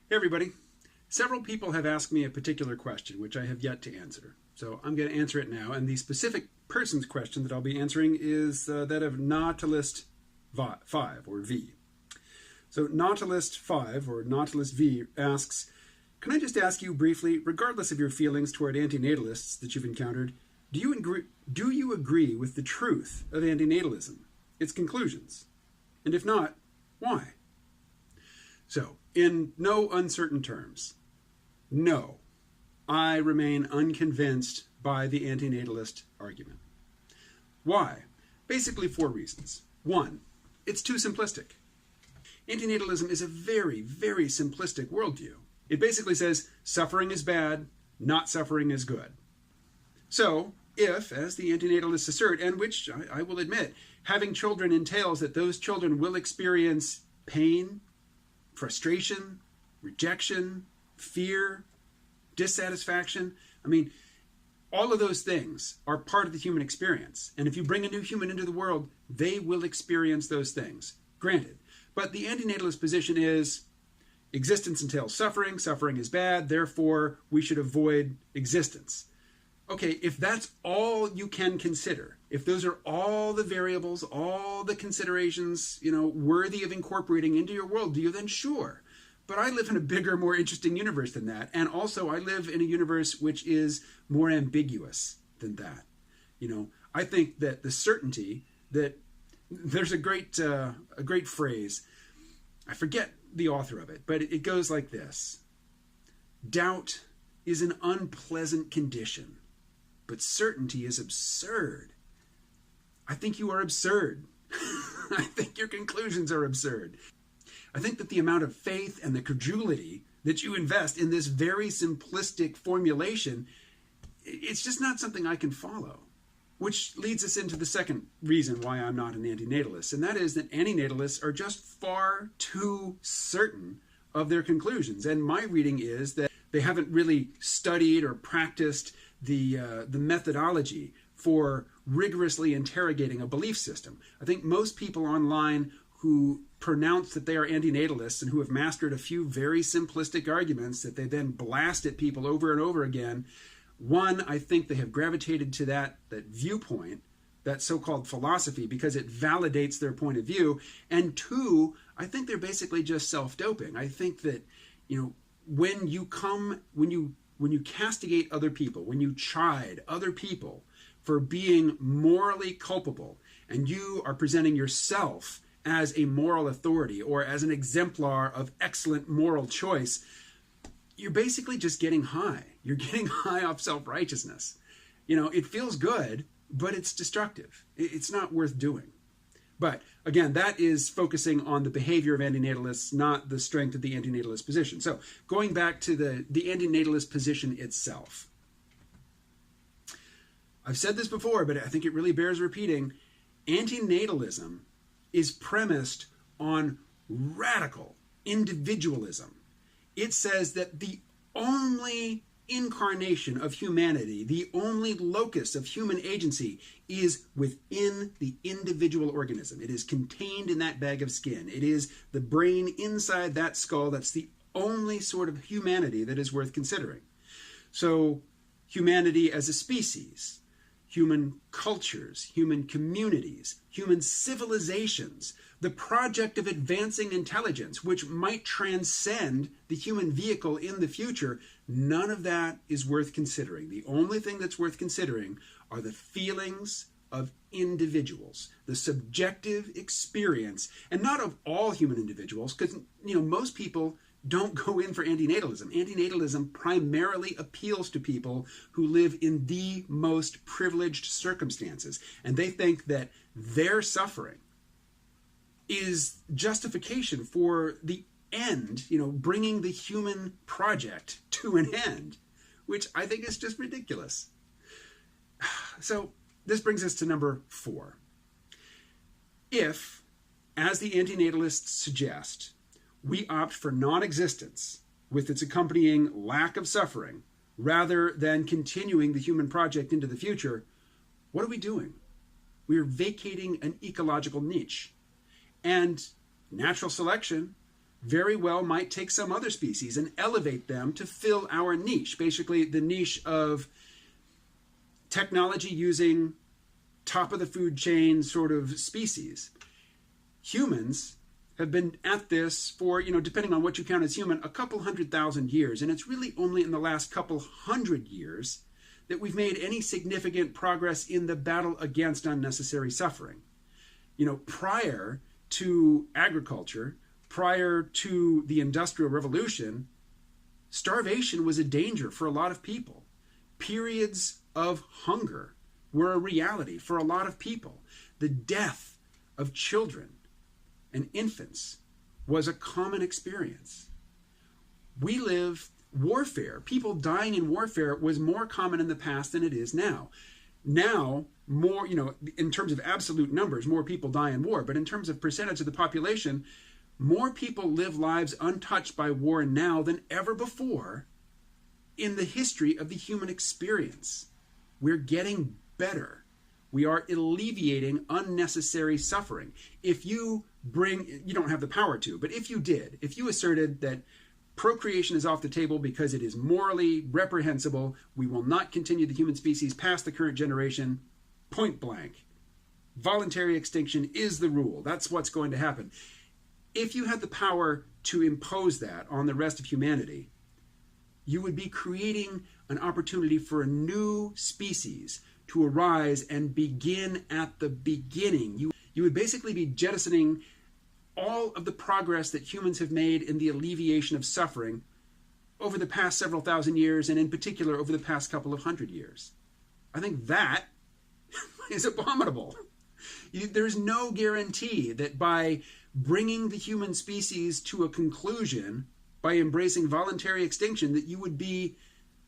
Hey everybody. Several people have asked me a particular question which I have yet to answer. So I'm going to answer it now. And the specific person's question that I'll be answering is that of Nautilist 5 or V. So Nautilist 5 or Nautilist V asks, can I just ask you briefly, regardless of your feelings toward antinatalists that you've encountered, do you agree with the truth of antinatalism, its conclusions? And if not, why? So, in no uncertain terms, no, I remain unconvinced by the antinatalist argument. Why? Basically 4 reasons. 1, it's too simplistic. Antinatalism is a very, very simplistic worldview. It basically says suffering is bad, not suffering is good. So, if, as the antinatalists assert, and which I will admit, having children entails that those children will experience pain, frustration, rejection, fear, dissatisfaction. I mean, all of those things are part of the human experience. And if you bring a new human into the world, they will experience those things. Granted. But the antinatalist position is existence entails suffering, suffering is bad, therefore we should avoid existence. Okay, if that's all you can consider, if those are all the variables, all the considerations, worthy of incorporating into your worldview, then sure. But I live in a bigger, more interesting universe than that. And also I live in a universe which is more ambiguous than that. I think that the certainty that there's a great phrase, I forget the author of it, but it goes like this. Doubt is an unpleasant condition, but certainty is absurd. I think you are absurd. I think your conclusions are absurd. I think that the amount of faith and the credulity that you invest in this very simplistic formulation, it's just not something I can follow. Which leads us into the second reason why I'm not an antinatalist, and that is that antinatalists are just far too certain of their conclusions. And my reading is that they haven't really studied or practiced the methodology for rigorously interrogating a belief system. I think most people online who pronounce that they are antinatalists and who have mastered a few very simplistic arguments that they then blast at people over and over again, one, I think they have gravitated to that viewpoint, that so-called philosophy, because it validates their point of view. And 2, I think they're basically just self-doping. I think that, when you castigate other people, when you chide other people for being morally culpable, and you are presenting yourself as a moral authority or as an exemplar of excellent moral choice, you're basically just getting high. You're getting high off self-righteousness. It feels good, but it's destructive. It's not worth doing. But again, that is focusing on the behavior of antinatalists, not the strength of the antinatalist position. So going back to the antinatalist position itself. I've said this before, but I think it really bears repeating. Antinatalism is premised on radical individualism. It says that the only incarnation of humanity, the only locus of human agency, is within the individual organism. It is contained in that bag of skin. It is the brain inside that skull. That's the only sort of humanity that is worth considering. So humanity as a species, human cultures, human communities, human civilizations, the project of advancing intelligence, which might transcend the human vehicle in the future, none of that is worth considering. The only thing that's worth considering are the feelings of individuals, the subjective experience, and not of all human individuals, because most people don't go in for antinatalism. Antinatalism primarily appeals to people who live in the most privileged circumstances, and they think that their suffering is justification for the end, bringing the human project to an end, which I think is just ridiculous. So this brings us to number 4. If, as the antinatalists suggest, we opt for non-existence with its accompanying lack of suffering, rather than continuing the human project into the future, what are we doing? We are vacating an ecological niche. And natural selection very well might take some other species and elevate them to fill our niche, basically the niche of technology using top of the food chain sort of species. Humans have been at this for, depending on what you count as human, a couple 100,000 years. And it's really only in the last couple 100 years that we've made any significant progress in the battle against unnecessary suffering. Prior to agriculture, prior to the Industrial Revolution, starvation was a danger for a lot of people. Periods of hunger were a reality for a lot of people. The death of children and infants was a common experience. We live warfare. People dying in warfare was more common in the past than it is now. Now, more, in terms of absolute numbers, more people die in war. But in terms of percentage of the population, more people live lives untouched by war now than ever before in the history of the human experience. We're getting better. We are alleviating unnecessary suffering. If you don't have the power to, but if you asserted that procreation is off the table because it is morally reprehensible, we will not continue the human species past the current generation, point blank. Voluntary extinction is the rule. That's what's going to happen. If you had the power to impose that on the rest of humanity, you would be creating an opportunity for a new species to arise and begin at the beginning. You would basically be jettisoning all of the progress that humans have made in the alleviation of suffering over the past several thousand years, and in particular over the past couple of 100 years. I think that is abominable. There's no guarantee that by bringing the human species to a conclusion, by embracing voluntary extinction, that you would be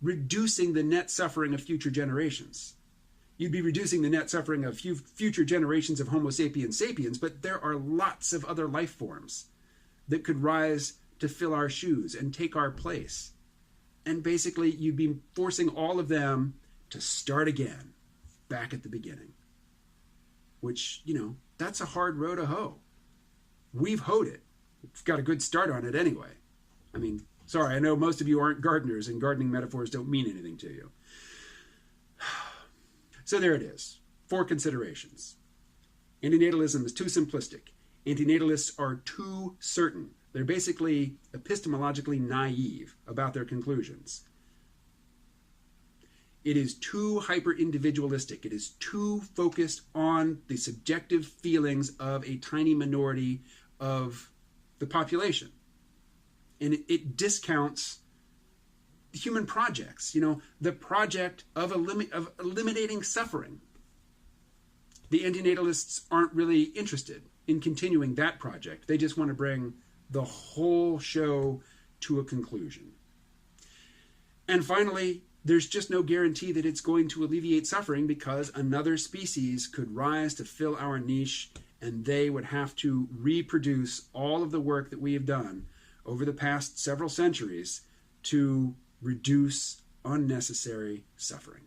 reducing the net suffering of future generations. You'd be reducing the net suffering of future generations of Homo sapiens sapiens, but there are lots of other life forms that could rise to fill our shoes and take our place. And basically, you'd be forcing all of them to start again, back at the beginning. Which, that's a hard row to hoe. We've hoed it. We've got a good start on it anyway. Sorry, I know most of you aren't gardeners, and gardening metaphors don't mean anything to you. So there it is. 4 considerations. Antinatalism is too simplistic. Antinatalists are too certain. They're basically epistemologically naive about their conclusions. It is too hyper-individualistic. It is too focused on the subjective feelings of a tiny minority of the population. And it discounts human projects, the project of eliminating suffering. The antinatalists aren't really interested in continuing that project. They just want to bring the whole show to a conclusion. And finally, there's just no guarantee that it's going to alleviate suffering, because another species could rise to fill our niche, and they would have to reproduce all of the work that we have done over the past several centuries to reduce unnecessary suffering.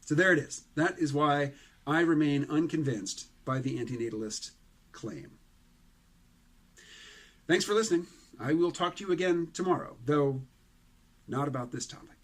So there it is. That is why I remain unconvinced by the antinatalist claim. Thanks for listening. I will talk to you again tomorrow, though not about this topic.